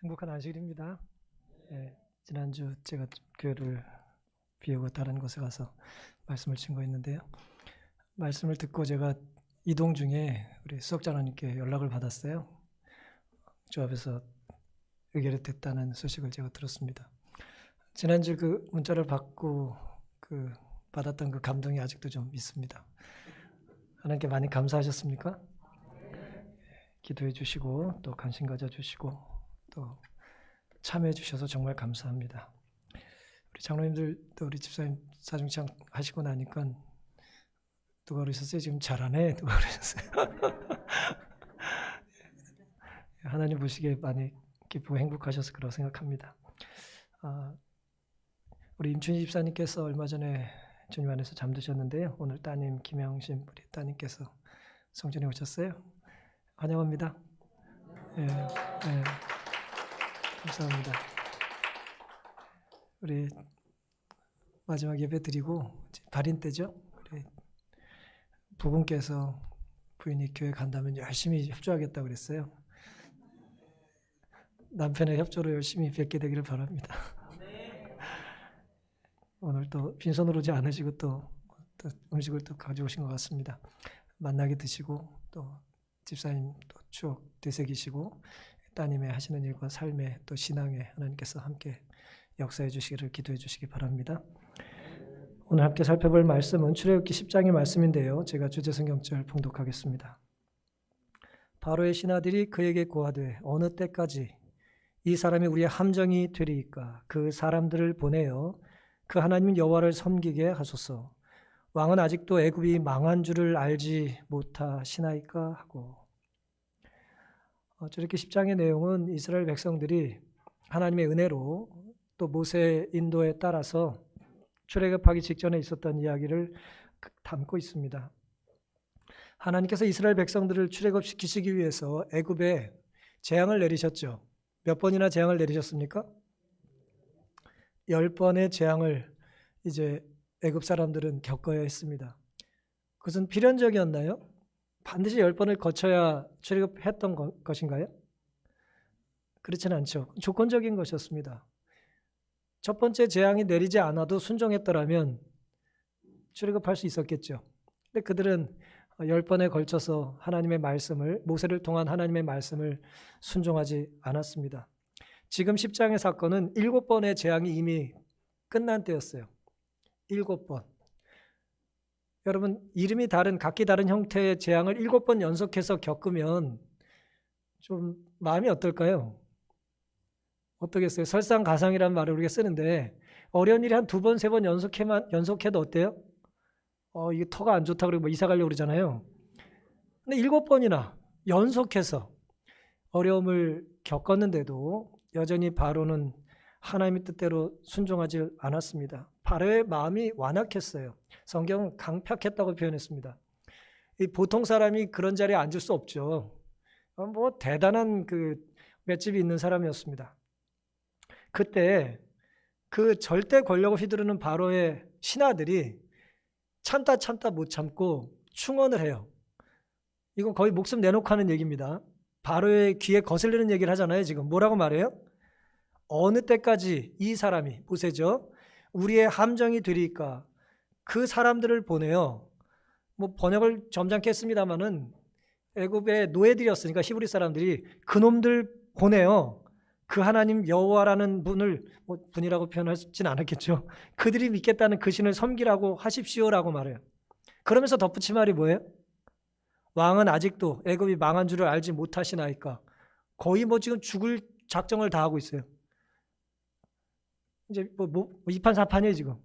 행복한 안식일입니다. 지난주 제가 교회를 비우고 다른 곳에 가서 말씀을 증거했는데요. 말씀을 듣고 제가 이동 중에 우리 수석장로님께 연락을 받았어요. 저 앞에서 의결이 됐다는 소식을 제가 들었습니다. 지난주 그 문자를 받고 받았던 그 감동이 아직도 좀 있습니다. 하나님께 많이 감사하셨습니까? 기도해 주시고 또 관심 가져주시고 또 참여해 주셔서 정말 감사합니다. 우리 장로님들 또 우리 집사님 사중창 하시고 나니까 누가 그러셨어요? 지금 잘하네 누가 그러셨어요? 하나님 보시기에 많이 기쁘고 행복하셔서 그렇다고 생각합니다. 우리 임춘희 집사님께서 얼마 전에 주님 안에서 잠드셨는데요. 오늘 따님 김영심 우리 따님께서 성전에 오셨어요. 환영합니다. 감사합니다. 우리 마지막 예배 드리고 발인 때죠. 우리 부분께서 부인이 교회 간다면 열심히 협조하겠다고 그랬어요. 남편의 협조로 열심히 뵙게 되기를 바랍니다. 오늘 또 빈손으로 오지 않으시고 또 음식을 또 가져오신 것 같습니다. 만나게 드시고 또 집사님 또 추억 되새기시고 따님의 하시는 일과 삶의 또 신앙에 하나님께서 함께 역사해 주시기를 기도해 주시기 바랍니다. 오늘 함께 살펴볼 말씀은 출애굽기 10장의 말씀인데요. 제가 주제 성경절 봉독하겠습니다. 바로의 신하들이 그에게 고하되 어느 때까지 이 사람이 우리의 함정이 되리이까 그 사람들을 보내어 그 하나님 여호와를 섬기게 하소서. 왕은 아직도 애굽이 망한 줄을 알지 못하시나이까 하고. 저렇게 10장의 내용은 이스라엘 백성들이 하나님의 은혜로 또 모세의 인도에 따라서 출애굽하기 직전에 있었던 이야기를 담고 있습니다. 하나님께서 이스라엘 백성들을 출애굽시키시기 위해서 애굽에 재앙을 내리셨죠. 몇 번이나 재앙을 내리셨습니까? 10번의 재앙을 이제 애굽 사람들은 겪어야 했습니다. 그것은 필연적이었나요? 반드시 10번을 거쳐야 출애굽했던 것인가요? 그렇지는 않죠. 조건적인 것이었습니다. 첫 번째 재앙이 내리지 않아도 순종했더라면 출애굽할 수 있었겠죠. 근데 그들은 10번에 걸쳐서 하나님의 말씀을 모세를 통한 하나님의 말씀을 순종하지 않았습니다. 지금 10장의 사건은 7번의 재앙이 이미 끝난 때였어요. 7번. 여러분 이름이 다른 각기 다른 형태의 재앙을 7번 연속해서 겪으면 좀 마음이 어떨까요? 어떠겠어요? 설상가상이라는 말을 우리가 쓰는데 어려운 일이 한 2번, 3번 연속해도 어때요? 이게 터가 안 좋다 그러고 이사 가려고 그러잖아요. 근데 7번이나 연속해서 어려움을 겪었는데도 여전히 바로는 하나님의 뜻대로 순종하지 않았습니다. 바로의 마음이 완악했어요. 성경은 강팍했다고 표현했습니다. 보통 사람이 그런 자리에 앉을 수 없죠. 뭐 대단한 맷집이 있는 사람이었습니다. 그때 그 절대 권력을 휘두르는 바로의 신하들이 참다 못 참고 충언을 해요. 이건 거의 목숨 내놓고 하는 얘기입니다. 바로의 귀에 거슬리는 얘기를 하잖아요. 지금 뭐라고 말해요? 어느 때까지 이 사람이 모세죠. 우리의 함정이 되리까 그 사람들을 보내요. 뭐 번역을 점잖게 했습니다마는 애굽의 노예들이었으니까 히브리 사람들이 그놈들 보내요. 그 하나님 여호와라는 분을 분이라고 표현하진 않았겠죠. 그들이 믿겠다는 그 신을 섬기라고 하십시오라고 말해요. 그러면서 덧붙인 말이 뭐예요? 왕은 아직도 애굽이 망한 줄을 알지 못하시나이까. 거의 지금 죽을 작정을 다 하고 있어요. 이제 이판사판이에요 지금.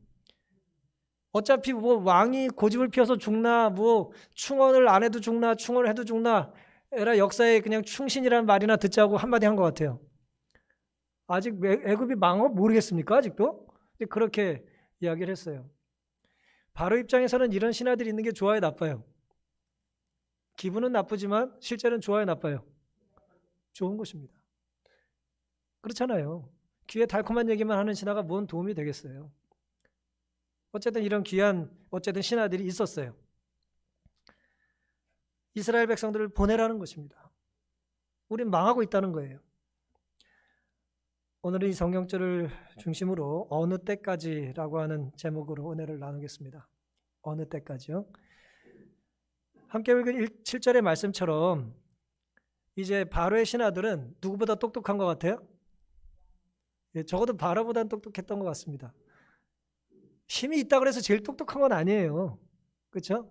어차피 왕이 고집을 피워서 죽나 충언을 안 해도 죽나 충언을 해도 죽나 에라 역사에 그냥 충신이라는 말이나 듣자고 한마디 한 것 같아요. 아직 애굽이 망한 거 모르겠습니까? 아직도? 그렇게 이야기를 했어요. 바로 입장에서는 이런 신하들이 있는 게 좋아요, 나빠요? 기분은 나쁘지만 실제는 좋아요, 나빠요? 좋은 것입니다. 그렇잖아요. 귀에 달콤한 얘기만 하는 신하가 뭔 도움이 되겠어요? 어쨌든 이런 귀한 신하들이 있었어요. 이스라엘 백성들을 보내라는 것입니다. 우린 망하고 있다는 거예요. 오늘은 이 성경절을 중심으로 어느 때까지라고 하는 제목으로 은혜를 나누겠습니다. 어느 때까지요? 함께 읽은 7절의 말씀처럼 이제 바로의 신하들은 누구보다 똑똑한 것 같아요? 적어도 바로보다는 똑똑했던 것 같습니다. 힘이 있다 그래서 제일 똑똑한 건 아니에요. 그렇죠?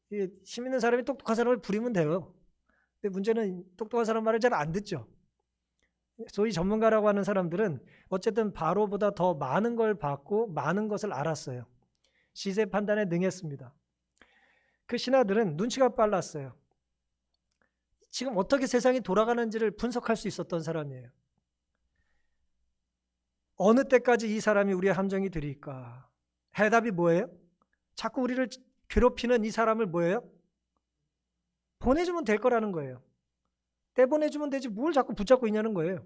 힘 있는 사람이 똑똑한 사람을 부리면 돼요. 근데 문제는 똑똑한 사람 말을 잘 안 듣죠. 소위 전문가라고 하는 사람들은 어쨌든 바로보다 더 많은 걸 봤고 많은 것을 알았어요. 시세 판단에 능했습니다. 그 신하들은 눈치가 빨랐어요. 지금 어떻게 세상이 돌아가는지를 분석할 수 있었던 사람이에요. 어느 때까지 이 사람이 우리의 함정이 되리까? 해답이 뭐예요? 자꾸 우리를 괴롭히는 이 사람을 뭐예요? 보내주면 될 거라는 거예요. 떼보내주면 되지 뭘 자꾸 붙잡고 있냐는 거예요.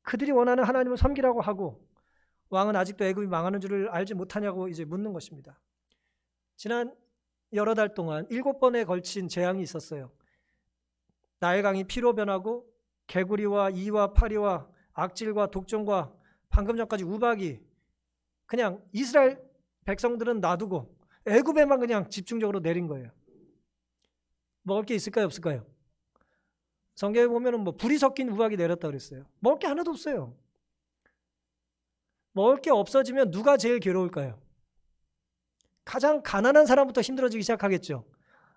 그들이 원하는 하나님을 섬기라고 하고 왕은 아직도 애굽이 망하는 줄을 알지 못하냐고 이제 묻는 것입니다. 지난 여러 달 동안 7번에 걸친 재앙이 있었어요. 나일강이 피로 변하고 개구리와 이와 파리와 악질과 독종과 방금 전까지 우박이 그냥 이스라엘 백성들은 놔두고 애굽에만 그냥 집중적으로 내린 거예요. 먹을 게 있을까요, 없을까요? 성경에 보면은 불이 섞인 우박이 내렸다 그랬어요. 먹을 게 하나도 없어요. 먹을 게 없어지면 누가 제일 괴로울까요? 가장 가난한 사람부터 힘들어지기 시작하겠죠.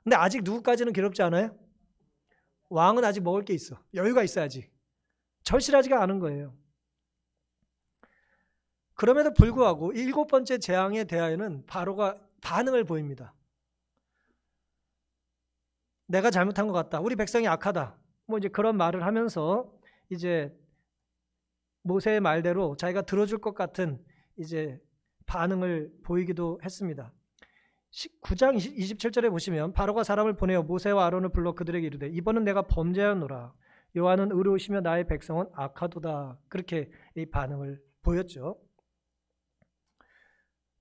근데 아직 누구까지는 괴롭지 않아요? 왕은 아직 먹을 게 있어. 여유가 있어야지. 절실하지가 않은 거예요. 그럼에도 불구하고 7번째 재앙에 대하여는 바로가 반응을 보입니다. 내가 잘못한 것 같다. 우리 백성이 악하다. 이제 그런 말을 하면서 이제 모세의 말대로 자기가 들어줄 것 같은 이제 반응을 보이기도 했습니다. 9장 27절에 보시면 바로가 사람을 보내어 모세와 아론을 불러 그들에게 이르되 이번은 내가 범죄하노라. 여호와는 의로우시며 나의 백성은 악하도다. 그렇게 이 반응을 보였죠.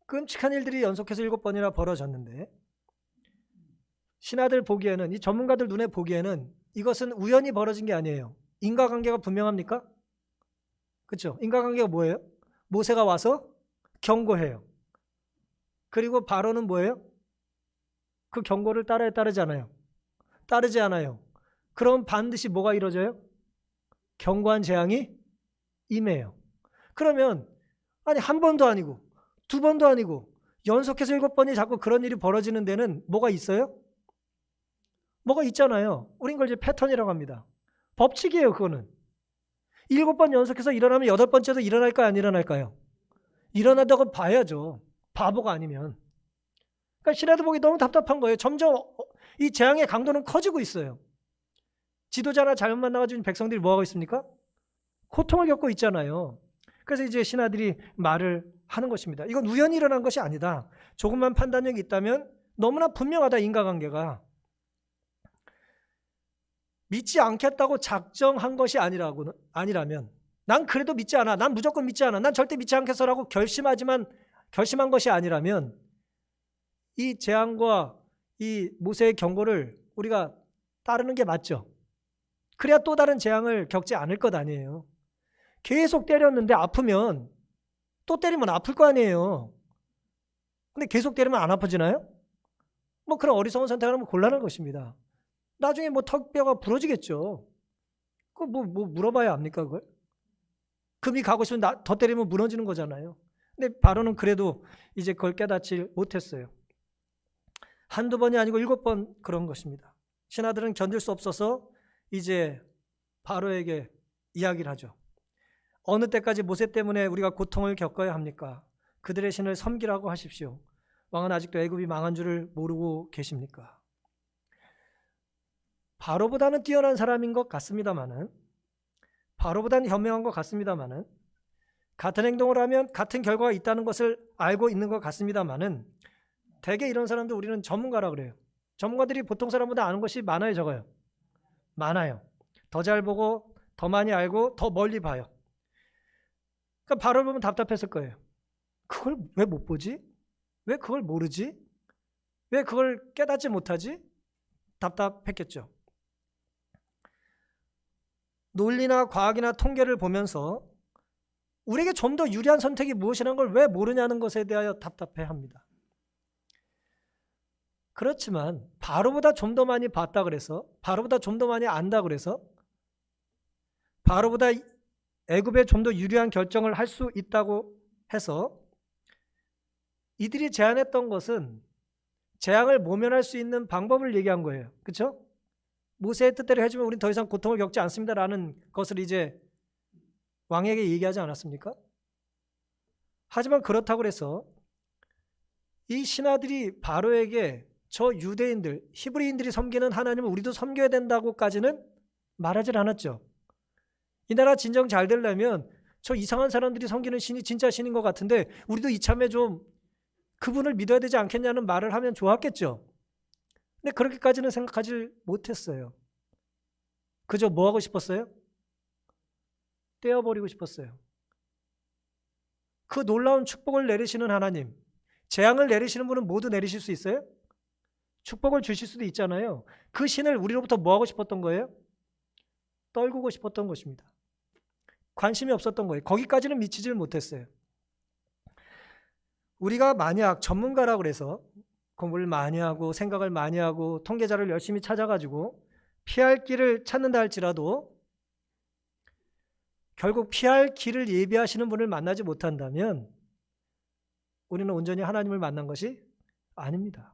끔찍한 일들이 연속해서 7번이나 벌어졌는데 신하들 보기에는 이 전문가들 눈에 보기에는 이것은 우연히 벌어진 게 아니에요. 인과관계가 분명합니까? 그렇죠? 인과관계가 뭐예요? 모세가 와서 경고해요. 그리고 바로는 뭐예요? 그 경고를 따라야 따르지 않아요. 따르지 않아요. 그럼 반드시 뭐가 이루어져요? 경고한 재앙이 임해요. 그러면 아니 한 번도 아니고 두 번도 아니고 연속해서 7번이 자꾸 그런 일이 벌어지는 데는 뭐가 있어요? 뭐가 있잖아요. 우린 그걸 이제 패턴이라고 합니다. 법칙이에요, 그거는. 7번 연속해서 일어나면 8번째도 일어날까요, 안 일어날까요? 일어난다고 봐야죠. 바보가 아니면. 그러니까 신하들 보기 너무 답답한 거예요. 점점 이 재앙의 강도는 커지고 있어요. 지도자나 잘못 만나가지고 백성들이 뭐하고 있습니까? 고통을 겪고 있잖아요. 그래서 이제 신하들이 말을 하는 것입니다. 이건 우연히 일어난 것이 아니다. 조금만 판단력이 있다면 너무나 분명하다, 인과관계가. 믿지 않겠다고 작정한 것이 아니라면 난 그래도 믿지 않아. 난 무조건 믿지 않아. 난 절대 믿지 않겠어라고 결심한 것이 아니라면 이 재앙과 이 모세의 경고를 우리가 따르는 게 맞죠. 그래야 또 다른 재앙을 겪지 않을 것 아니에요. 계속 때렸는데 아프면 또 때리면 아플 거 아니에요. 근데 계속 때리면 안 아파지나요? 그런 어리석은 선택을 하면 곤란한 것입니다. 나중에 턱뼈가 부러지겠죠. 그거 물어봐야 합니까, 그걸? 금이 가고 있으면 더 때리면 무너지는 거잖아요. 근데 바로는 그래도 이제 그걸 깨닫지 못했어요. 한두 번이 아니고 7번 그런 것입니다. 신하들은 견딜 수 없어서 이제 바로에게 이야기를 하죠. 어느 때까지 모세 때문에 우리가 고통을 겪어야 합니까? 그들의 신을 섬기라고 하십시오. 왕은 아직도 애굽이 망한 줄을 모르고 계십니까? 바로보다는 뛰어난 사람인 것 같습니다만은, 바로보다는 현명한 것 같습니다만은, 같은 행동을 하면 같은 결과가 있다는 것을 알고 있는 것 같습니다만은, 대개 이런 사람들 우리는 전문가라 그래요. 전문가들이 보통 사람보다 아는 것이 많아요, 적어요? 많아요. 더 잘 보고 더 많이 알고 더 멀리 봐요. 그러니까 바로 보면 답답했을 거예요. 그걸 왜 못 보지? 왜 그걸 모르지? 왜 그걸 깨닫지 못하지? 답답했겠죠. 논리나 과학이나 통계를 보면서 우리에게 좀 더 유리한 선택이 무엇이라는 걸 왜 모르냐는 것에 대하여 답답해합니다. 그렇지만 바로보다 좀 더 많이 봤다 그래서, 바로보다 좀 더 많이 안다 그래서, 바로보다 애굽에 좀 더 유리한 결정을 할 수 있다고 해서 이들이 제안했던 것은 재앙을 모면할 수 있는 방법을 얘기한 거예요. 그렇죠? 모세의 뜻대로 해주면 우린 더 이상 고통을 겪지 않습니다라는 것을 이제 왕에게 얘기하지 않았습니까? 하지만 그렇다고 해서 이 신하들이 바로에게 저 유대인들, 히브리인들이 섬기는 하나님을 우리도 섬겨야 된다고까지는 말하질 않았죠. 이 나라 진정 잘 되려면 저 이상한 사람들이 섬기는 신이 진짜 신인 것 같은데 우리도 이참에 좀 그분을 믿어야 되지 않겠냐는 말을 하면 좋았겠죠. 근데 그렇게까지는 생각하지 못했어요. 그저 뭐 하고 싶었어요? 떼어버리고 싶었어요. 그 놀라운 축복을 내리시는 하나님, 재앙을 내리시는 분은 모두 내리실 수 있어요? 축복을 주실 수도 있잖아요. 그 신을 우리로부터 뭐 하고 싶었던 거예요? 떨구고 싶었던 것입니다. 관심이 없었던 거예요. 거기까지는 미치질 못했어요. 우리가 만약 전문가라고 그래서 공부를 많이 하고 생각을 많이 하고 통계자를 열심히 찾아가지고 피할 길을 찾는다 할지라도 결국 피할 길을 예비하시는 분을 만나지 못한다면 우리는 온전히 하나님을 만난 것이 아닙니다.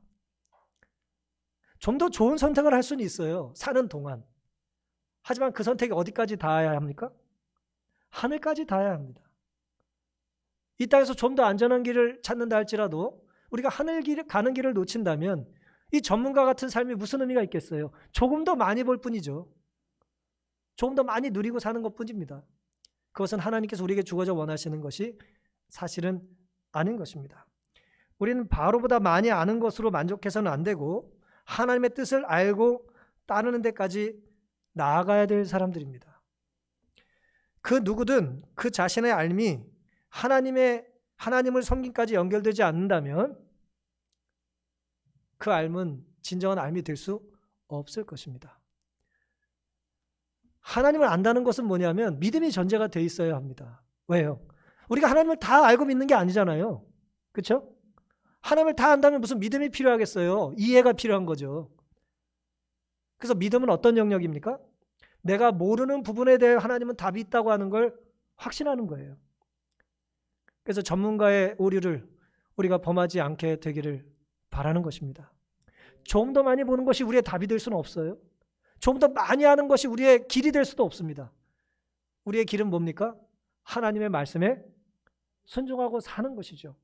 좀 더 좋은 선택을 할 수는 있어요. 사는 동안. 하지만 그 선택이 어디까지 닿아야 합니까? 하늘까지 닿아야 합니다. 이 땅에서 좀 더 안전한 길을 찾는다 할지라도 우리가 하늘 길 가는 길을 놓친다면 이 전문가 같은 삶이 무슨 의미가 있겠어요? 조금 더 많이 볼 뿐이죠. 조금 더 많이 누리고 사는 것뿐입니다. 그것은 하나님께서 우리에게 주어져 원하시는 것이 사실은 아닌 것입니다. 우리는 바로보다 많이 아는 것으로 만족해서는 안 되고 하나님의 뜻을 알고 따르는 데까지 나아가야 될 사람들입니다. 그 누구든 그 자신의 삶이 하나님을 섬김까지 연결되지 않는다면 그 삶은 진정한 삶이 될 수 없을 것입니다. 하나님을 안다는 것은 뭐냐면 믿음이 전제가 돼 있어야 합니다. 왜요? 우리가 하나님을 다 알고 믿는 게 아니잖아요. 그렇죠? 하나님을 다 안다면 무슨 믿음이 필요하겠어요? 이해가 필요한 거죠. 그래서 믿음은 어떤 영역입니까? 내가 모르는 부분에 대해 하나님은 답이 있다고 하는 걸 확신하는 거예요. 그래서 전문가의 오류를 우리가 범하지 않게 되기를 바라는 것입니다. 좀 더 많이 보는 것이 우리의 답이 될 수는 없어요. 좀 더 많이 하는 것이 우리의 길이 될 수도 없습니다. 우리의 길은 뭡니까? 하나님의 말씀에 순종하고 사는 것이죠.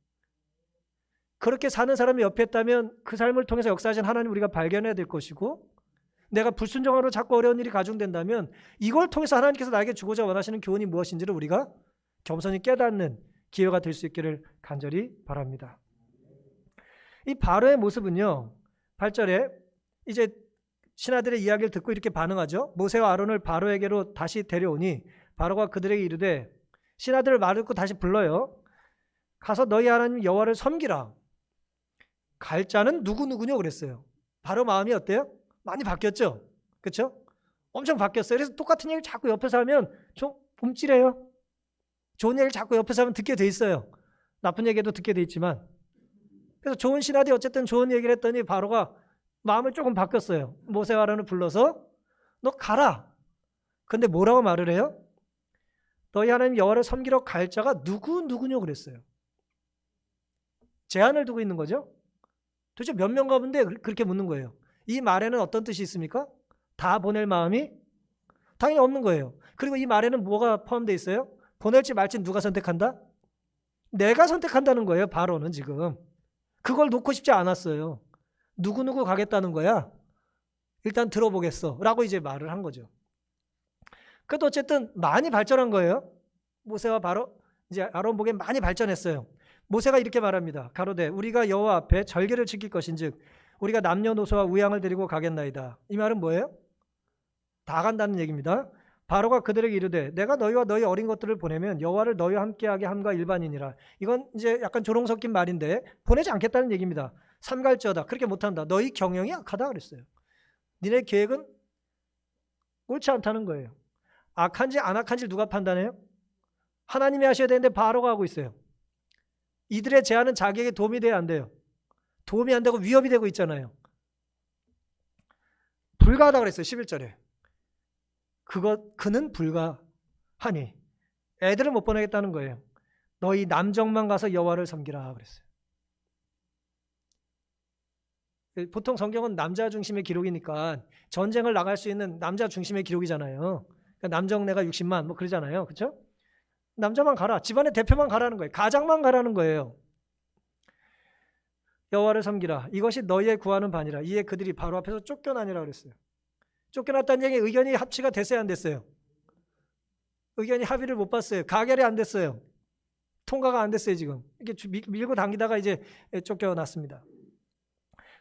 그렇게 사는 사람이 옆에 있다면 그 삶을 통해서 역사하신 하나님 우리가 발견해야 될 것이고, 내가 불순종으로 자꾸 어려운 일이 가중된다면 이걸 통해서 하나님께서 나에게 주고자 원하시는 교훈이 무엇인지를 우리가 겸손히 깨닫는 기회가 될 수 있기를 간절히 바랍니다. 이 바로의 모습은요, 8절에 이제 신하들의 이야기를 듣고 이렇게 반응하죠. 모세와 아론을 바로에게로 다시 데려오니 바로가 그들에게 이르되, 신하들을 말을 듣고 다시 불러요. 가서 너희 하나님 여호와를 섬기라. 갈 자는 누구누구냐 그랬어요. 바로 마음이 어때요? 많이 바뀌었죠. 그렇죠? 엄청 바뀌었어요. 그래서 똑같은 얘기를 자꾸 옆에서 하면 좀 봄찔해요. 좋은 얘기를 자꾸 옆에서 하면 듣게 돼 있어요. 나쁜 얘기도 듣게 돼 있지만. 그래서 좋은 신하들이 어쨌든 좋은 얘기를 했더니 바로가 마음을 조금 바뀌었어요. 모세와 아론을 불러서 너 가라. 근데 뭐라고 말을 해요? 너희 하나님 여호와를 섬기러 갈 자가 누구냐 그랬어요. 제한을 두고 있는 거죠. 도대체 몇 명 가본데 그렇게 묻는 거예요. 이 말에는 어떤 뜻이 있습니까? 다 보낼 마음이 당연히 없는 거예요. 그리고 이 말에는 뭐가 포함되어 있어요? 보낼지 말지 누가 선택한다? 내가 선택한다는 거예요. 바로는 지금. 그걸 놓고 싶지 않았어요. 누구누구 가겠다는 거야? 일단 들어보겠어 라고 이제 말을 한 거죠. 그래도 어쨌든 많이 발전한 거예요. 모세와 바로 이제 아론 보기엔 많이 발전했어요. 모세가 이렇게 말합니다. 가로되 우리가 여호와 앞에 절개를 지킬 것인즉 우리가 남녀노소와 우양을 데리고 가겠나이다. 이 말은 뭐예요? 다 간다는 얘기입니다. 바로가 그들에게 이르되 내가 너희와 너희 어린 것들을 보내면 여호와를 너희와 함께하게 함과 일반이니라. 이건 이제 약간 조롱 섞인 말인데 보내지 않겠다는 얘기입니다. 삼갈지어다. 그렇게 못한다. 너희 경영이 악하다 그랬어요. 니네 계획은 옳지 않다는 거예요. 악한지 안 악한지 누가 판단해요? 하나님이 하셔야 되는데 바로가 하고 있어요. 이들의 제안은 자기에게 도움이 돼야 안 돼요? 도움이 안 되고 위협이 되고 있잖아요. 불가하다 그랬어요. 11절에. 그는 불가하니 애들을 못 보내겠다는 거예요. 너희 남정만 가서 여호와를 섬기라 그랬어요. 보통 성경은 남자 중심의 기록이니까 전쟁을 나갈 수 있는 남자 중심의 기록이잖아요. 그러니까 남정네가 60만 뭐 그러잖아요. 그렇죠? 남자만 가라. 집안의 대표만 가라는 거예요. 가장만 가라는 거예요. 여호와를 섬기라. 이것이 너희의 구하는 바니라. 이에 그들이 바로 앞에서 쫓겨나니라 그랬어요. 쫓겨났다는 얘기 의견이 합치가 됐어요, 안 됐어요? 의견이 합의를 못 봤어요. 가결이 안 됐어요. 통과가 안 됐어요, 지금. 이렇게 밀고 당기다가 이제 쫓겨났습니다.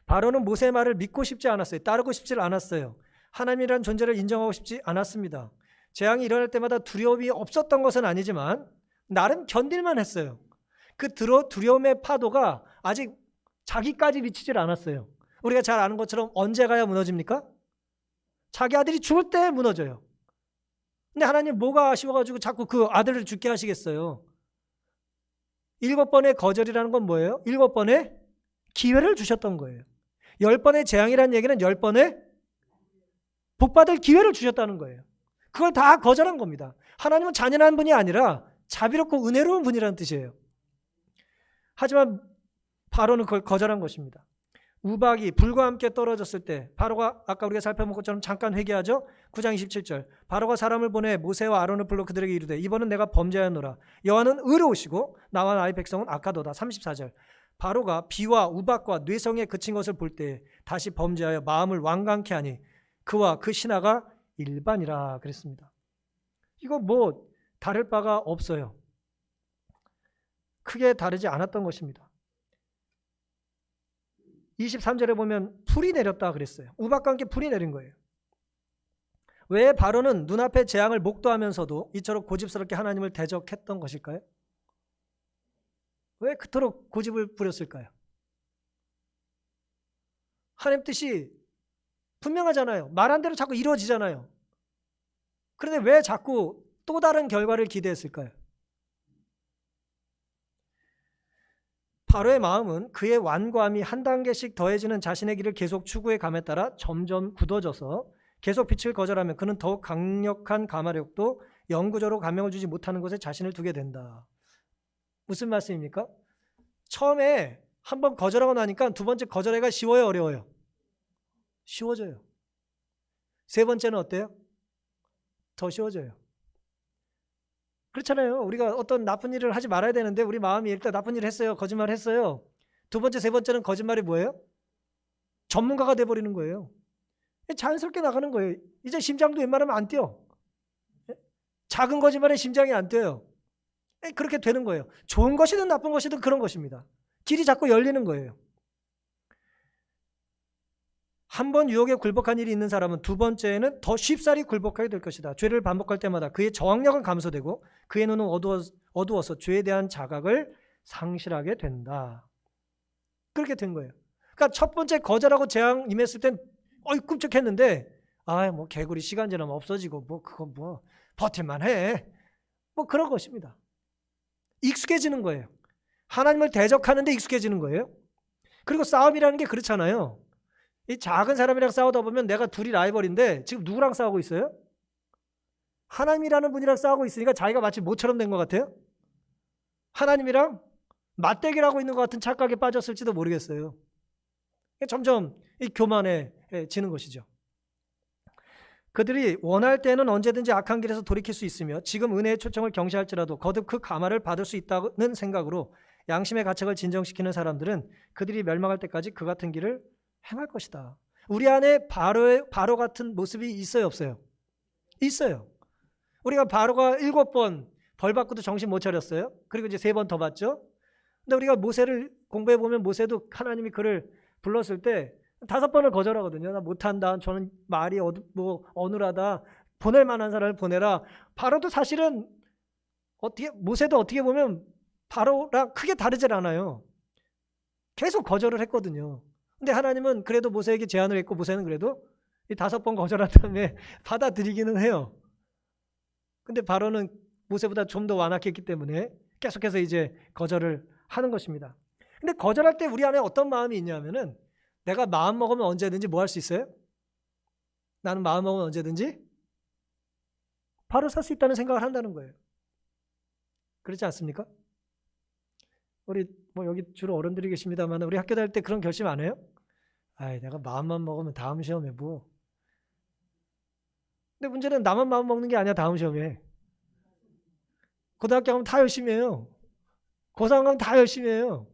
바로는 모세의 말을 믿고 싶지 않았어요. 따르고 싶지 않았어요. 하나님이란 존재를 인정하고 싶지 않았습니다. 재앙이 일어날 때마다 두려움이 없었던 것은 아니지만 나름 견딜만 했어요. 그 두려움의 파도가 아직 자기까지 미치질 않았어요. 우리가 잘 아는 것처럼 언제 가야 무너집니까? 자기 아들이 죽을 때 무너져요. 근데 하나님 뭐가 아쉬워가지고 자꾸 그 아들을 죽게 하시겠어요? 7번의 거절이라는 건 뭐예요? 7번의 기회를 주셨던 거예요. 10번의 재앙이라는 얘기는 10번의 복받을 기회를 주셨다는 거예요. 그걸 다 거절한 겁니다. 하나님은 잔인한 분이 아니라 자비롭고 은혜로운 분이라는 뜻이에요. 하지만 바로는 그걸 거절한 것입니다. 우박이 불과 함께 떨어졌을 때 바로가 아까 우리가 살펴본 것처럼 잠깐 회개하죠. 9장 27절 바로가 사람을 보내 모세와 아론을 불러 그들에게 이르되 이번은 내가 범죄하였노라. 여호와는 의로우시고 나와 나의 백성은 악하도다. 34절 바로가 비와 우박과 뇌성에 그친 것을 볼 때 다시 범죄하여 마음을 완강케 하니 그와 그 신하가 일반이라 그랬습니다. 이거 뭐 다를 바가 없어요. 크게 다르지 않았던 것입니다. 23절에 보면 풀이 내렸다 그랬어요. 우박과 함께 풀이 내린 거예요. 왜 바로는 눈앞의 재앙을 목도하면서도 이처럼 고집스럽게 하나님을 대적했던 것일까요? 왜 그토록 고집을 부렸을까요? 하나님 뜻이 분명하잖아요. 말한 대로 자꾸 이루어지잖아요. 그런데 왜 자꾸 또 다른 결과를 기대했을까요? 바로의 마음은 그의 완고함이 한 단계씩 더해지는 자신의 길을 계속 추구해 감에 따라 점점 굳어져서 계속 빛을 거절하면 그는 더욱 강력한 가마력도 영구적으로 감명을 주지 못하는 것에 자신을 두게 된다. 무슨 말씀입니까? 처음에 한번 거절하고 나니까 두 번째 거절하기가 쉬워요, 어려워요? 쉬워져요. 세 번째는 어때요? 더 쉬워져요. 그렇잖아요. 우리가 어떤 나쁜 일을 하지 말아야 되는데 우리 마음이 일단 나쁜 일을 했어요. 거짓말을 했어요. 두 번째, 세 번째는 거짓말이 뭐예요? 전문가가 돼버리는 거예요. 자연스럽게 나가는 거예요. 이제 심장도 웬만하면 안 뛰어. 작은 거짓말에 심장이 안 뛰어요. 그렇게 되는 거예요. 좋은 것이든 나쁜 것이든 그런 것입니다. 길이 자꾸 열리는 거예요. 한 번 유혹에 굴복한 일이 있는 사람은 두 번째에는 더 쉽사리 굴복하게 될 것이다. 죄를 반복할 때마다 그의 저항력은 감소되고 그의 눈은 어두워서 죄에 대한 자각을 상실하게 된다. 그렇게 된 거예요. 그러니까 첫 번째 거절하고 재앙 임했을 땐 끔찍했는데 뭐 개구리 시간 지나면 없어지고 뭐 그거 뭐 버틸만 해. 뭐 그런 것입니다. 익숙해지는 거예요. 하나님을 대적하는데 익숙해지는 거예요. 그리고 싸움이라는 게 그렇잖아요. 이 작은 사람이랑 싸우다 보면 내가 둘이 라이벌인데 지금 누구랑 싸우고 있어요? 하나님이라는 분이랑 싸우고 있으니까 자기가 마치 모처럼 된 것 같아요. 하나님이랑 맞대결 하고 있는 것 같은 착각에 빠졌을지도 모르겠어요. 점점 이 교만해지는 것이죠. 그들이 원할 때는 언제든지 악한 길에서 돌이킬 수 있으며 지금 은혜의 초청을 경시할지라도 거듭 그 감화를 받을 수 있다는 생각으로 양심의 가책을 진정시키는 사람들은 그들이 멸망할 때까지 그 같은 길을 행할 것이다. 우리 안에 바로 같은 모습이 있어요, 없어요? 있어요. 우리가 바로가 7번 벌 받고도 정신 못 차렸어요. 그리고 이제 3번 더 받죠. 근데 우리가 모세를 공부해 보면 모세도 하나님이 그를 불렀을 때 5번을 거절하거든요. 나 못한다. 저는 말이 어눌하다. 보낼 만한 사람을 보내라. 바로도 사실은 모세도 어떻게 보면 바로랑 크게 다르질 않아요. 계속 거절을 했거든요. 근데 하나님은 그래도 모세에게 제안을 했고 모세는 그래도 이 5번 거절한 다음에 받아들이기는 해요. 근데 바로는 모세보다 좀 더 완악했기 때문에 계속해서 이제 거절을 하는 것입니다. 근데 거절할 때 우리 안에 어떤 마음이 있냐면은 내가 마음 먹으면 언제든지 뭐 할 수 있어요? 나는 마음 먹으면 언제든지 바로 설 수 있다는 생각을 한다는 거예요. 그렇지 않습니까? 우리 뭐 여기 주로 어른들이 계십니다만 우리 학교 다닐 때 그런 결심 안 해요? 아이, 내가 마음만 먹으면 다음 시험에 뭐. 근데 문제는 나만 마음 먹는 게 아니야. 다음 시험에. 고등학교 가면 다 열심히 해요. 고3 가면 다 열심히 해요.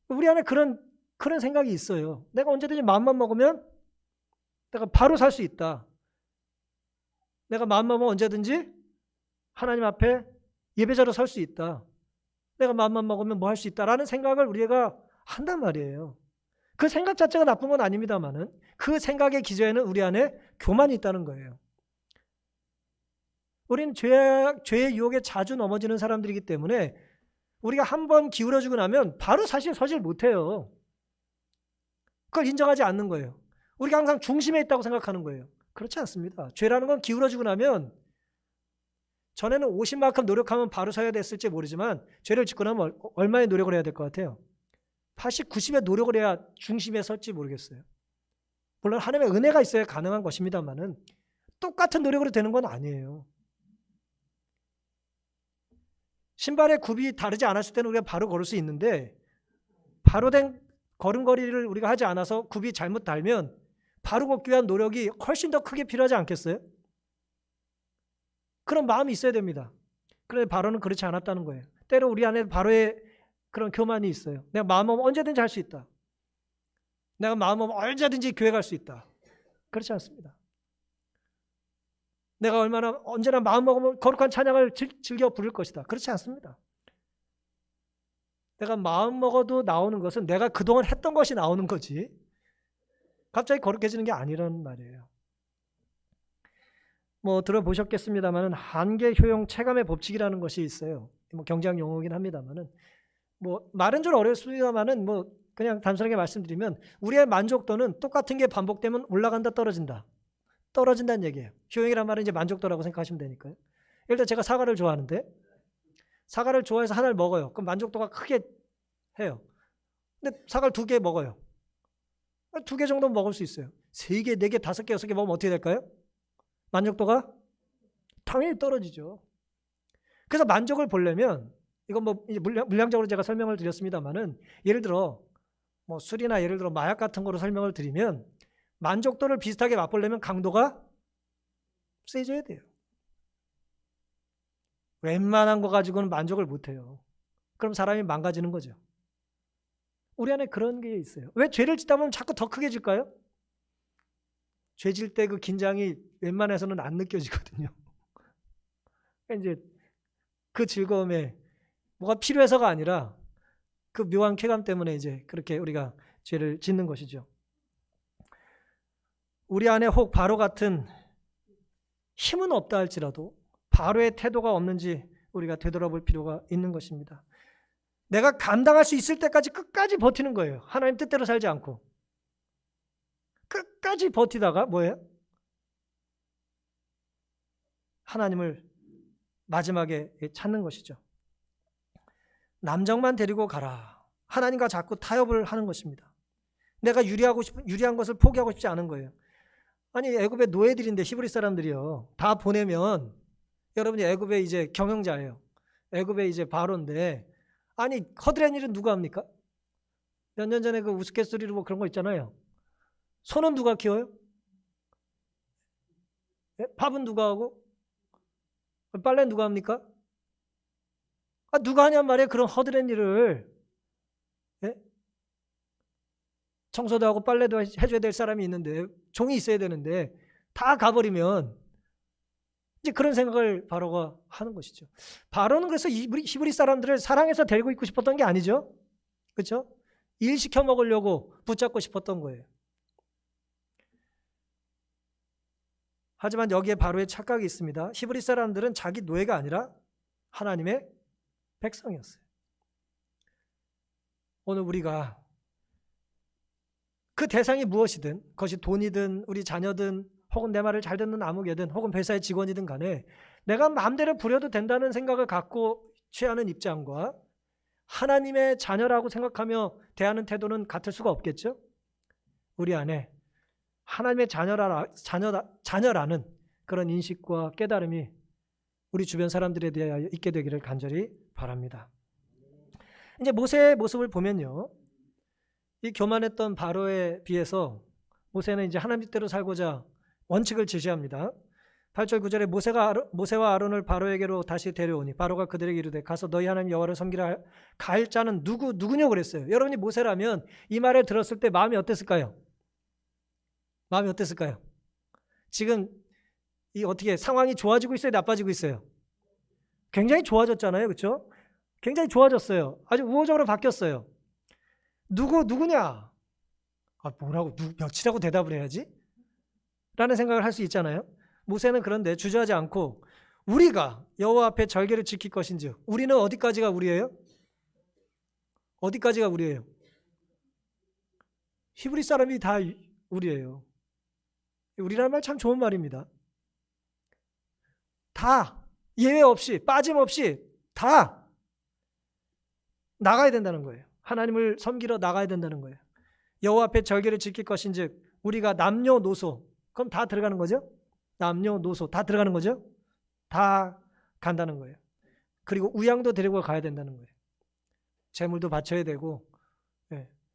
우리 안에 그런 생각이 있어요. 내가 언제든지 마음만 먹으면 내가 바로 살 수 있다. 내가 마음만 먹으면 언제든지 하나님 앞에 예배자로 설 수 있다. 내가 마음만 먹으면 뭐 할 수 있다라는 생각을 우리가 한단 말이에요. 그 생각 자체가 나쁜 건 아닙니다만은 그 생각의 기저에는 우리 안에 교만이 있다는 거예요. 우리는 죄의 유혹에 자주 넘어지는 사람들이기 때문에 우리가 한번 기울어지고 나면 바로 사실 서질 못해요. 그걸 인정하지 않는 거예요. 우리가 항상 중심에 있다고 생각하는 거예요. 그렇지 않습니다. 죄라는 건 기울어지고 나면 전에는 50만큼 노력하면 바로 서야 됐을지 모르지만 죄를 짓고 나면 얼마의 노력을 해야 될 것 같아요? 80, 90의 노력을 해야 중심에 설지 모르겠어요. 물론 하나님의 은혜가 있어야 가능한 것입니다만은 똑같은 노력으로 되는 건 아니에요. 신발의 굽이 다르지 않았을 때는 우리가 바로 걸을 수 있는데 바로 된 걸음걸이를 우리가 하지 않아서 굽이 잘못 달면 바로 걷기 위한 노력이 훨씬 더 크게 필요하지 않겠어요? 그런 마음이 있어야 됩니다. 그런데 바로는 그렇지 않았다는 거예요. 때로 우리 안에 바로의 그런 교만이 있어요. 내가 마음먹으면 언제든지 할 수 있다. 내가 마음먹으면 언제든지 교회 갈 수 있다. 그렇지 않습니다. 내가 언제나 마음먹으면 거룩한 찬양을 즐겨 부를 것이다. 그렇지 않습니다. 내가 마음먹어도 나오는 것은 내가 그동안 했던 것이 나오는 거지 갑자기 거룩해지는 게 아니란 말이에요. 뭐 들어보셨겠습니다만은 한계 효용 체감의 법칙이라는 것이 있어요. 뭐 경제학 용어이긴 합니다만은 뭐 말은 좀 어렵습니다만은 뭐 그냥 단순하게 말씀드리면 우리의 만족도는 똑같은 게 반복되면 올라간다 떨어진다는 얘기예요. 효용이란 말은 이제 만족도라고 생각하시면 되니까요. 예를 들어 제가 사과를 좋아하는데 사과를 좋아해서 하나를 먹어요. 그럼 만족도가 크게 해요. 근데 사과를 2개 먹어요. 2개 정도는 먹을 수 있어요. 3개, 4개, 5개, 6개 먹으면 어떻게 될까요? 만족도가 당연히 떨어지죠. 그래서 만족을 보려면 이건 뭐 물량적으로 제가 설명을 드렸습니다만은 예를 들어 뭐 술이나 예를 들어 마약 같은 거로 설명을 드리면 만족도를 비슷하게 맛보려면 강도가 세져야 돼요. 웬만한 거 가지고는 만족을 못 해요. 그럼 사람이 망가지는 거죠. 우리 안에 그런 게 있어요. 왜 죄를 짓다 보면 자꾸 더 크게 질까요? 죄 질 때 그 긴장이 웬만해서는 안 느껴지거든요. 이제 그 즐거움에 뭐가 필요해서가 아니라 그 묘한 쾌감 때문에 이제 그렇게 우리가 죄를 짓는 것이죠. 우리 안에 혹 바로 같은 힘은 없다 할지라도 바로의 태도가 없는지 우리가 되돌아볼 필요가 있는 것입니다. 내가 감당할 수 있을 때까지 끝까지 버티는 거예요. 하나님 뜻대로 살지 않고. 끝까지 버티다가 뭐예요? 하나님을 마지막에 찾는 것이죠. 남정만 데리고 가라. 하나님과 자꾸 타협을 하는 것입니다. 내가 유리한 것을 포기하고 싶지 않은 거예요. 아니 애굽의 노예들인데 히브리 사람들이요. 다 보내면 여러분이 애굽의 이제 경영자예요. 애굽의 이제 바로인데 아니 허드렛 일은 누가 합니까? 몇 년 전에 그 우스갯소리로 뭐 그런 거 있잖아요. 소는 누가 키워요? 예? 밥은 누가 하고? 빨래는 누가 합니까? 누가 하냔 말이에요. 그런 허드렛 일을. 예? 청소도 하고 빨래도 해줘야 될 사람이 있는데 종이 있어야 되는데 다 가버리면 이제 그런 생각을 바로가 하는 것이죠. 바로는 그래서 히브리 사람들을 사랑해서 데리고 있고 싶었던 게 아니죠. 그렇죠? 일 시켜 먹으려고 붙잡고 싶었던 거예요. 하지만 여기에 바로의 착각이 있습니다. 히브리 사람들은 자기 노예가 아니라 하나님의 백성이었어요. 오늘 우리가 그 대상이 무엇이든 그것이 돈이든 우리 자녀든 혹은 내 말을 잘 듣는 아무개든 혹은 회사의 직원이든 간에 내가 마음대로 부려도 된다는 생각을 갖고 취하는 입장과 하나님의 자녀라고 생각하며 대하는 태도는 같을 수가 없겠죠. 우리 안에 하나님의 자녀라는 그런 인식과 깨달음이 우리 주변 사람들에 대하여 있게 되기를 간절히 바랍니다. 이제 모세의 모습을 보면요, 이 교만했던 바로에 비해서 모세는 이제 하나님 뜻대로 살고자 원칙을 제시합니다. 8절 9절에 모세와 아론을 바로에게로 다시 데려오니 바로가 그들에게 이르되 가서 너희 하나님 여호와를 섬기라 갈 자는 누구냐고 그랬어요. 여러분이 모세라면 이 말을 들었을 때 마음이 어땠을까요? 마음이 어땠을까요? 지금 이 어떻게 상황이 좋아지고 있어요? 나빠지고 있어요? 굉장히 좋아졌잖아요. 그렇죠? 굉장히 좋아졌어요. 아주 우호적으로 바뀌었어요. 누구냐? 뭐라고 몇이라고 대답을 해야지? 라는 생각을 할 수 있잖아요. 모세는 그런데 주저하지 않고 우리가 여호와 앞에 절개를 지킬 것인즉 우리는 어디까지가 우리예요? 어디까지가 우리예요? 히브리 사람이 다 우리예요. 우리라는 말 참 좋은 말입니다. 다 예외 없이 빠짐없이 다 나가야 된다는 거예요. 하나님을 섬기러 나가야 된다는 거예요. 여호와 앞에 절개를 지킬 것인즉 우리가 남녀노소 그럼 다 들어가는 거죠? 남녀노소 다 들어가는 거죠? 다 간다는 거예요. 그리고 우양도 데리고 가야 된다는 거예요. 재물도 바쳐야 되고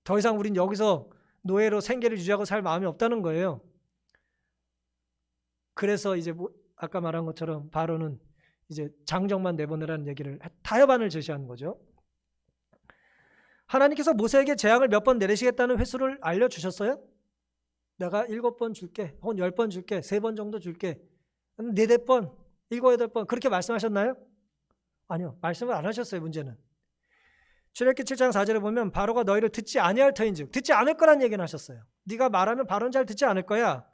더 이상 우린 여기서 노예로 생계를 유지하고 살 마음이 없다는 거예요. 그래서 이제 아까 말한 것처럼 바로는 이제 장정만 내보내라는 얘기를 타협안을 제시한 거죠. 하나님께서 모세에게 재앙을 몇 번 내리시겠다는 횟수를 알려주셨어요? 내가 7번 줄게, 혹은 10번 줄게, 3번 정도 줄게, 4번, 7, 8번 그렇게 말씀하셨나요? 아니요, 말씀을 안 하셨어요. 문제는 출애굽기 7장 4절에 보면 바로가 너희를 듣지 아니할 터인즉 듣지 않을 거란 얘기는 하셨어요. 네가 말하면 바로는 잘 듣지 않을 거야.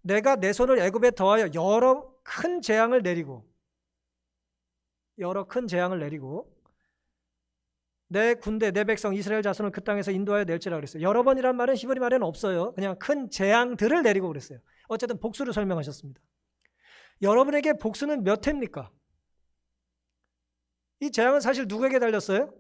내가 내 손을 애굽에 더하여 여러 큰 재앙을 내리고 내 군대, 내 백성 이스라엘 자손을 그 땅에서 인도하여 낼지라 그랬어요. 여러 번이란 말은 히브리 말에는 없어요. 그냥 큰 재앙들을 내리고 그랬어요. 어쨌든 복수를 설명하셨습니다. 여러분에게 복수는 몇 회입니까? 이 재앙은 사실 누구에게 달렸어요?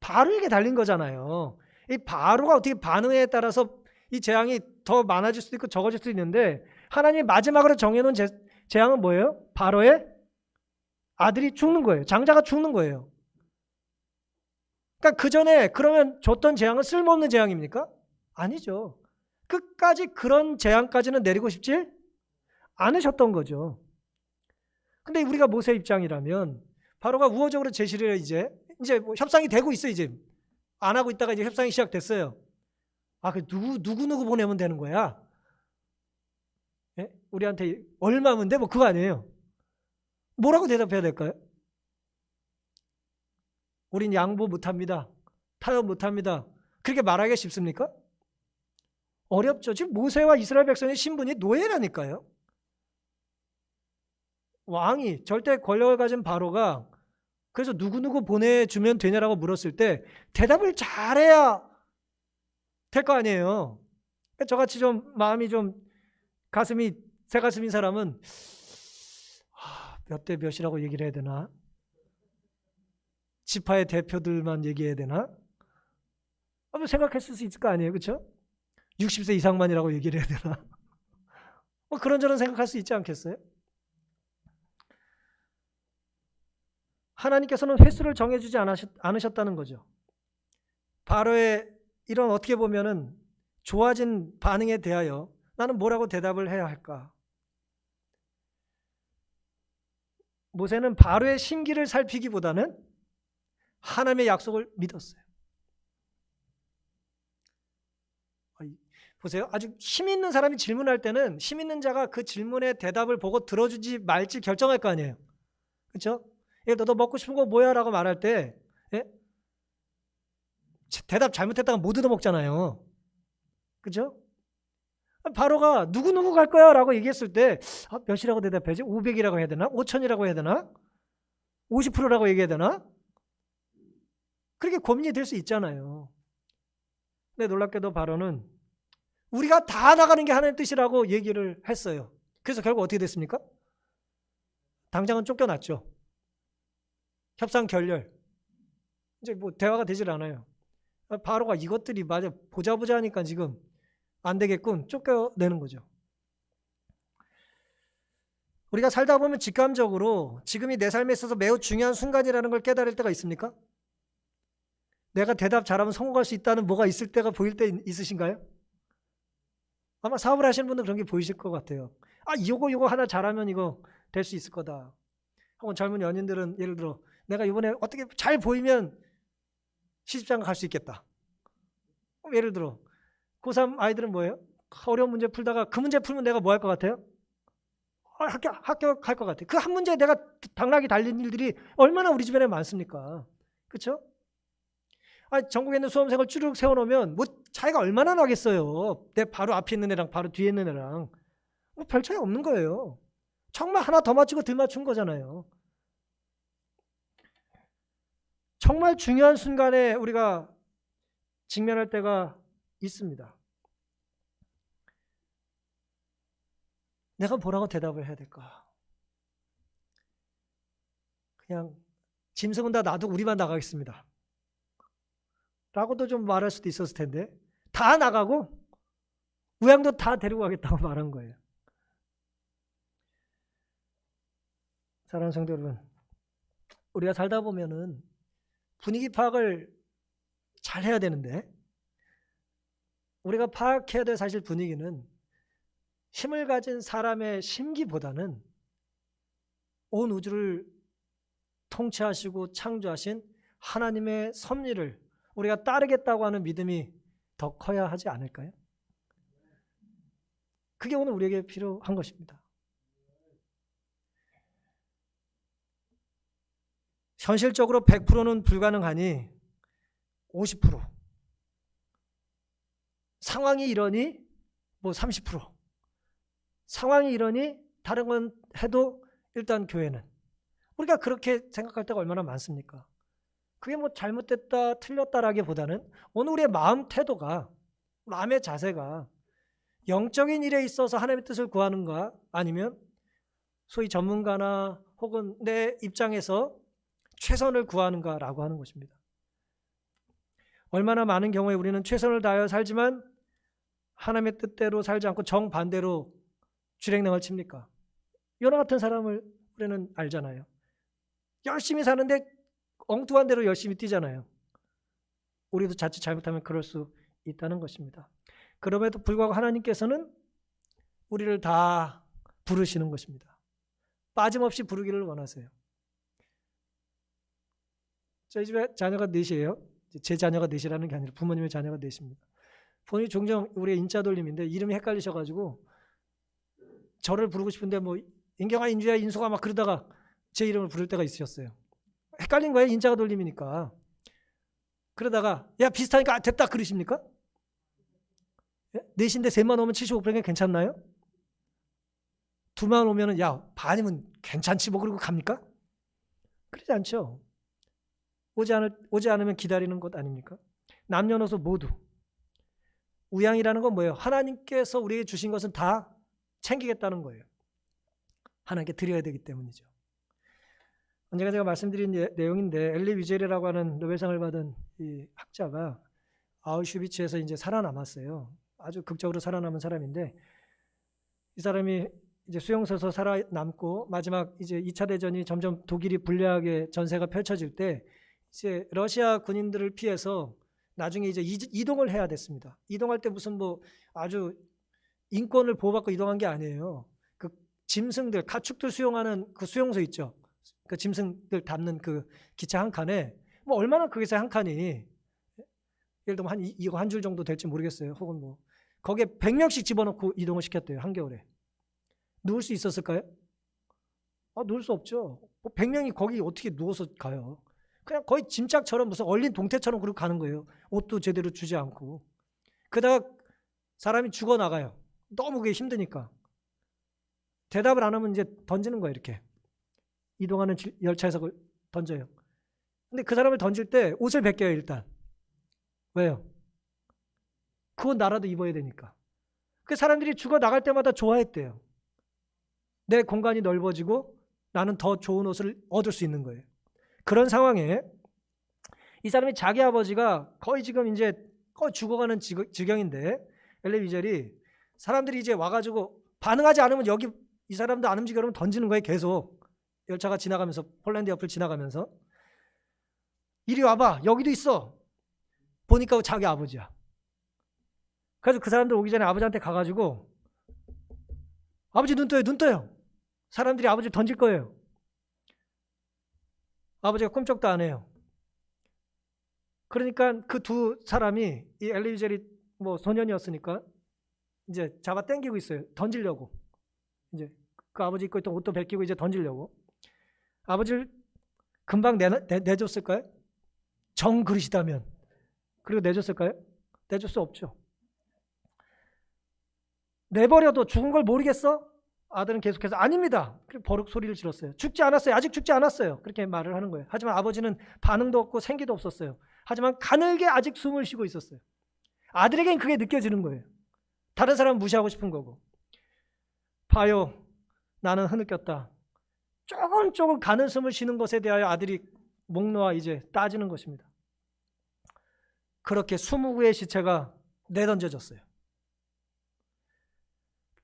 바로에게 달린 거잖아요. 이 바로가 어떻게 반응에 따라서 이 재앙이 더 많아질 수도 있고 적어질 수도 있는데 하나님이 마지막으로 정해놓은 재앙은 뭐예요? 바로의 아들이 죽는 거예요. 장자가 죽는 거예요. 그러니까 그 전에 그러면 줬던 재앙은 쓸모없는 재앙입니까? 아니죠. 끝까지 그런 재앙까지는 내리고 싶지 않으셨던 거죠. 근데 우리가 모세 입장이라면 바로가 우호적으로 제시를 해요. 이제 뭐 협상이 되고 있어요. 이제 안 하고 있다가 이제 협상이 시작됐어요. 그 누구 보내면 되는 거야? 예? 우리한테 얼마면 돼? 뭐 그거 아니에요. 뭐라고 대답해야 될까요? 우린 양보 못합니다. 타협 못합니다. 그렇게 말하기가 쉽습니까? 어렵죠. 지금 모세와 이스라엘 백성의 신분이 노예라니까요. 왕이 절대 권력을 가진 바로가 그래서 누구 보내주면 되냐라고 물었을 때 대답을 잘해야 될 거 아니에요. 저같이 좀 마음이 좀 새 가슴인 사람은 몇 대 몇이라고 얘기를 해야 되나? 지파의 대표들만 얘기해야 되나? 한번 생각했을 수 있을 거 아니에요. 그렇죠? 60세 이상만이라고 얘기를 해야 되나? 뭐 그런저런 생각할 수 있지 않겠어요? 하나님께서는 횟수를 정해주지 않으셨다는 거죠. 바로의 이런 어떻게 보면은 좋아진 반응에 대하여 나는 뭐라고 대답을 해야 할까? 모세는 바로의 심기를 살피기보다는 하나님의 약속을 믿었어요. 보세요. 아주 힘 있는 사람이 질문할 때는 힘 있는 자가 그 질문의 대답을 보고 들어주지 말지 결정할 거 아니에요. 그렇죠? 너 먹고 싶은 거 뭐야? 라고 말할 때 대답 잘못했다가 못 얻어먹잖아요. 그렇죠? 바로가 누구 갈 거야? 라고 얘기했을 때 몇이라고 대답해야지? 500이라고 해야 되나? 5000이라고 해야 되나? 50%라고 얘기해야 되나? 그렇게 고민이 될 수 있잖아요. 근데 놀랍게도 바로는 우리가 다 나가는 게 하나님의 뜻이라고 얘기를 했어요. 그래서 결국 어떻게 됐습니까? 당장은 쫓겨났죠. 협상 결렬. 이제 뭐 대화가 되질 않아요. 바로가 이것들이 맞아 보자 하니까 지금 안 되겠군. 쫓겨내는 거죠. 우리가 살다 보면 직감적으로 지금이 내 삶에 있어서 매우 중요한 순간이라는 걸 깨달을 때가 있습니까? 내가 대답 잘하면 성공할 수 있다는 뭐가 있을 때가 보일 때 있으신가요? 아마 사업을 하시는 분들 그런 게 보이실 것 같아요. 이거 하나 잘하면 이거 될 수 있을 거다. 혹은 젊은 연인들은 예를 들어 내가 이번에 어떻게 잘 보이면 시집장가 갈 수 있겠다. 예를 들어 고3 아이들은 뭐예요? 어려운 문제 풀다가 그 문제 풀면 내가 뭐 할 것 같아요? 합격할 것 같아요. 그 한 문제에 내가 당락이 달린 일들이 얼마나 우리 주변에 많습니까? 그렇죠? 전국에 있는 수험생을 쭉 세워놓으면 뭐 차이가 얼마나 나겠어요. 내 바로 앞에 있는 애랑 바로 뒤에 있는 애랑 뭐 별 차이 없는 거예요. 정말 하나 더 맞추고 덜 맞춘 거잖아요. 정말 중요한 순간에 우리가 직면할 때가 있습니다. 내가 뭐라고 대답을 해야 될까? 그냥 짐승은 다 놔두고 우리만 나가겠습니다. 라고도 좀 말할 수도 있었을 텐데 다 나가고 우양도 다 데리고 가겠다고 말한 거예요. 사랑하는 성도 여러분, 우리가 살다 보면은 분위기 파악을 잘 해야 되는데 우리가 파악해야 될 사실 분위기는 힘을 가진 사람의 심기보다는 온 우주를 통치하시고 창조하신 하나님의 섭리를 우리가 따르겠다고 하는 믿음이 더 커야 하지 않을까요? 그게 오늘 우리에게 필요한 것입니다. 현실적으로 100%는 불가능하니 50%. 상황이 이러니 뭐 30%. 상황이 이러니 다른 건 해도 일단 교회는. 우리가 그렇게 생각할 때가 얼마나 많습니까? 그게 뭐 잘못됐다 틀렸다라기보다는 오늘 우리의 마음 태도가 마음의 자세가 영적인 일에 있어서 하나님의 뜻을 구하는가 아니면 소위 전문가나 혹은 내 입장에서 최선을 구하는가라고 하는 것입니다. 얼마나 많은 경우에 우리는 최선을 다하여 살지만 하나님의 뜻대로 살지 않고 정반대로 주랭랑을 칩니까? 요나 같은 사람을 우리는 알잖아요. 열심히 사는데 엉뚱한 대로 열심히 뛰잖아요. 우리도 자칫 잘못하면 그럴 수 있다는 것입니다. 그럼에도 불구하고 하나님께서는 우리를 다 부르시는 것입니다. 빠짐없이 부르기를 원하세요. 저희 집에 자녀가 넷이에요. 제 자녀가 넷이라는 게 아니라 부모님의 자녀가 넷입니다. 본인이 종종 우리의 인자 돌림인데 이름이 헷갈리셔가지고 저를 부르고 싶은데 뭐 인경아, 인주야, 인수가 막 그러다가 제 이름을 부를 때가 있으셨어요. 헷갈린 거예요. 인자가 돌림이니까. 그러다가 야 비슷하니까 됐다 그러십니까? 넷인데 셋만 오면 75%가 괜찮나요? 두만 오면은 야 반이면 괜찮지 뭐 그러고 갑니까? 그러지 않죠. 오지 않으면 기다리는 것 아닙니까? 남녀노소 모두. 우양이라는 건 뭐예요? 하나님께서 우리에게 주신 것은 다 챙기겠다는 거예요. 하나님께 드려야 되기 때문이죠. 언젠가 제가 말씀드린 내용인데 엘리 위젤이라고 하는 노벨상을 받은 이 학자가 아우슈비츠에서 이제 살아남았어요. 아주 극적으로 살아남은 사람인데 이 사람이 이제 수용소에서 살아남고 마지막 이제 2차 대전이 점점 독일이 불리하게 전세가 펼쳐질 때 이제 러시아 군인들을 피해서 나중에 이제 이동을 해야 됐습니다. 이동할 때 무슨 뭐 아주 인권을 보호받고 이동한 게 아니에요. 그 짐승들, 가축들 수용하는 그 수용소 있죠. 그 짐승들 담는 그 기차 한 칸에 뭐 얼마나 크겠어요, 한 칸이. 예를 들면 이거 한 줄 정도 될지 모르겠어요. 혹은 뭐 거기에 100명씩 집어넣고 이동을 시켰대요, 한겨울에. 누울 수 있었을까요? 누울 수 없죠. 100명이 거기 어떻게 누워서 가요? 그냥 거의 짐짝처럼 무슨 얼린 동태처럼 그러고 가는 거예요. 옷도 제대로 주지 않고. 그러다가 사람이 죽어나가요. 너무 그게 힘드니까. 대답을 안 하면 이제 던지는 거예요, 이렇게. 이동하는 열차에서 그걸 던져요. 근데 그 사람을 던질 때 옷을 벗겨요, 일단. 왜요? 그 옷 나라도 입어야 되니까. 그 사람들이 죽어 나갈 때마다 좋아했대요. 내 공간이 넓어지고 나는 더 좋은 옷을 얻을 수 있는 거예요. 그런 상황에 이 사람이 자기 아버지가 거의 지금 이제 거의 죽어가는 지경인데 엘리 위젤이 사람들이 이제 와가지고 반응하지 않으면 여기 이 사람도 안 움직여 그러면 던지는 거예요. 계속 열차가 지나가면서 폴란드 옆을 지나가면서 이리 와봐 여기도 있어. 보니까 자기 아버지야. 그래서 그 사람들 오기 전에 아버지한테 가가지고 아버지 눈 떠요 눈 떠요. 사람들이 아버지 던질 거예요. 아버지가 꿈쩍도 안 해요. 그러니까 그 두 사람이 이 엘리 위젤이 뭐 소년이었으니까 이제 잡아 당기고 있어요. 던지려고. 이제 그 아버지 입고 있던 옷도 벗기고 이제 던지려고. 아버지를 금방 내줬을까요? 정 그릇이다면. 그리고 내줬을까요? 내줄 수 없죠. 내버려도 죽은 걸 모르겠어? 아들은 계속해서 아닙니다. 버럭 소리를 질렀어요. 죽지 않았어요. 아직 죽지 않았어요. 그렇게 말을 하는 거예요. 하지만 아버지는 반응도 없고 생기도 없었어요. 하지만 가늘게 아직 숨을 쉬고 있었어요. 아들에겐 그게 느껴지는 거예요. 다른 사람은 무시하고 싶은 거고. 봐요. 나는 흐느꼈다. 조금 가는 숨을 쉬는 것에 대하여 아들이 목 놓아 이제 따지는 것입니다. 그렇게 20구의 시체가 내던져졌어요.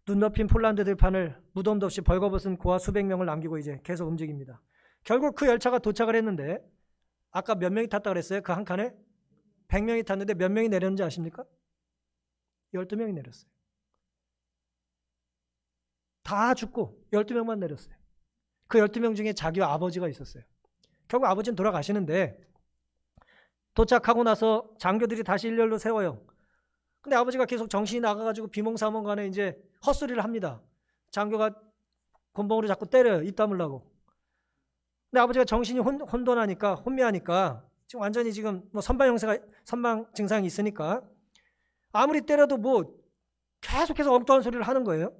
눈 덮인 폴란드 들판을 무덤도 없이 벌거벗은 고아 수백 명을 남기고 이제 계속 움직입니다. 결국 그 열차가 도착을 했는데 아까 몇 명이 탔다고 그랬어요? 그 한 칸에 100명이 탔는데 몇 명이 내렸는지 아십니까? 12명이 내렸어요. 다 죽고 12명만 내렸어요. 그 12명 중에 자기와 아버지가 있었어요. 결국 아버지는 돌아가시는데 도착하고 나서 장교들이 다시 일렬로 세워요. 근데 아버지가 계속 정신이 나가가지고 비몽사몽간에 이제 헛소리를 합니다. 장교가 곤봉으로 자꾸 때려요. 입 다물라고. 근데 아버지가 정신이 혼돈하니까 혼미하니까 지금 완전히 지금 뭐 선방 증상이 있으니까 아무리 때려도 뭐 계속해서 엉뚱한 소리를 하는 거예요.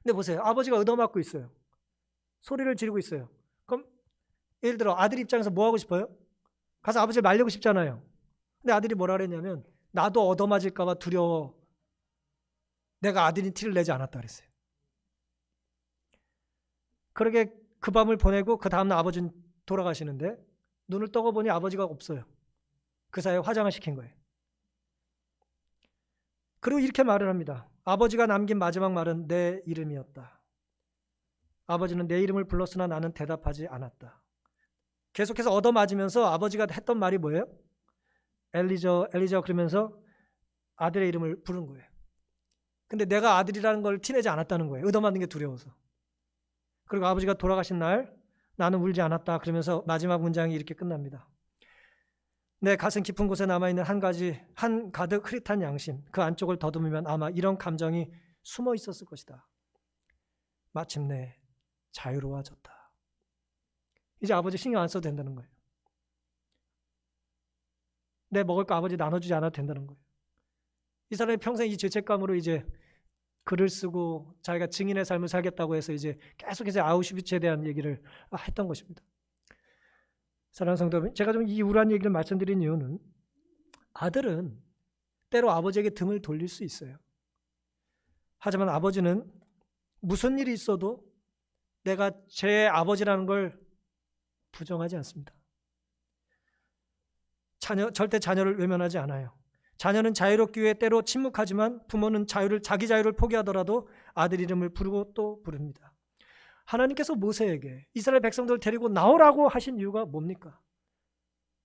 근데 보세요. 아버지가 얻어맞고 있어요. 소리를 지르고 있어요. 그럼 예를 들어 아들 입장에서 뭐 하고 싶어요? 가서 아버지를 말리고 싶잖아요. 근데 아들이 뭐라 그랬냐면 나도 얻어맞을까 봐 두려워. 내가 아들인 티를 내지 않았다 그랬어요. 그러게 그 밤을 보내고 그 다음날 아버지는 돌아가시는데 눈을 떠고 보니 아버지가 없어요. 그 사이에 화장을 시킨 거예요. 그리고 이렇게 말을 합니다. 아버지가 남긴 마지막 말은 내 이름이었다. 아버지는 내 이름을 불렀으나 나는 대답하지 않았다. 계속해서 얻어맞으면서 아버지가 했던 말이 뭐예요? 엘리저 그러면서 아들의 이름을 부른 거예요. 근데 내가 아들이라는 걸 티내지 않았다는 거예요. 얻어맞는 게 두려워서. 그리고 아버지가 돌아가신 날 나는 울지 않았다 그러면서 마지막 문장이 이렇게 끝납니다. 내 가슴 깊은 곳에 남아있는 한 가득 흐릿한 양심, 그 안쪽을 더듬으면 아마 이런 감정이 숨어 있었을 것이다. 마침내 자유로워졌다. 이제 아버지 신경 안 써도 된다는 거예요. 내 먹을 거 아버지 나눠주지 않아도 된다는 거예요. 이 사람이 평생 이 죄책감으로 이제 글을 쓰고 자기가 증인의 삶을 살겠다고 해서 이제 계속해서 아우슈비츠에 대한 얘기를 했던 것입니다. 사랑하는 성도 여러분, 제가 좀 이 우울한 얘기를 말씀드린 이유는 아들은 때로 아버지에게 등을 돌릴 수 있어요. 하지만 아버지는 무슨 일이 있어도 내가 제 아버지라는 걸 부정하지 않습니다. 절대 자녀를 외면하지 않아요. 자녀는 자유롭기 위해 때로 침묵하지만 부모는 자기 자유를 포기하더라도 아들 이름을 부르고 또 부릅니다. 하나님께서 모세에게 이스라엘 백성들을 데리고 나오라고 하신 이유가 뭡니까?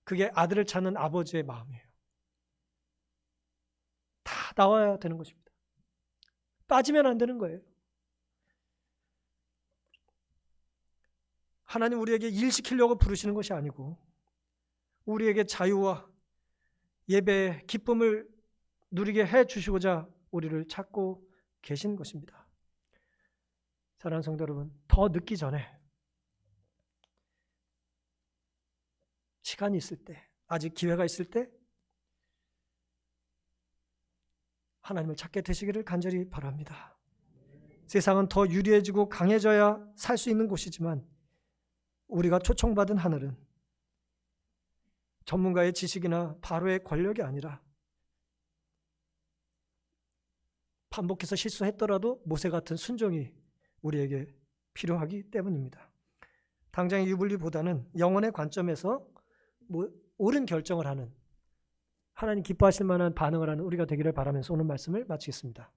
그게 아들을 찾는 아버지의 마음이에요. 다 나와야 되는 것입니다. 빠지면 안 되는 거예요. 하나님 우리에게 일시키려고 부르시는 것이 아니고 우리에게 자유와 예배의 기쁨을 누리게 해주시고자 우리를 찾고 계신 것입니다. 사랑하는 성도 여러분, 더 늦기 전에 시간이 있을 때, 아직 기회가 있을 때 하나님을 찾게 되시기를 간절히 바랍니다. 세상은 더 유리해지고 강해져야 살 수 있는 곳이지만 우리가 초청받은 하늘은 전문가의 지식이나 바로의 권력이 아니라 반복해서 실수했더라도 모세 같은 순종이 우리에게 필요하기 때문입니다. 당장의 유불리보다는 영혼의 관점에서 옳은 결정을 하는, 하나님 기뻐하실 만한 반응을 하는 우리가 되기를 바라면서 오늘 말씀을 마치겠습니다.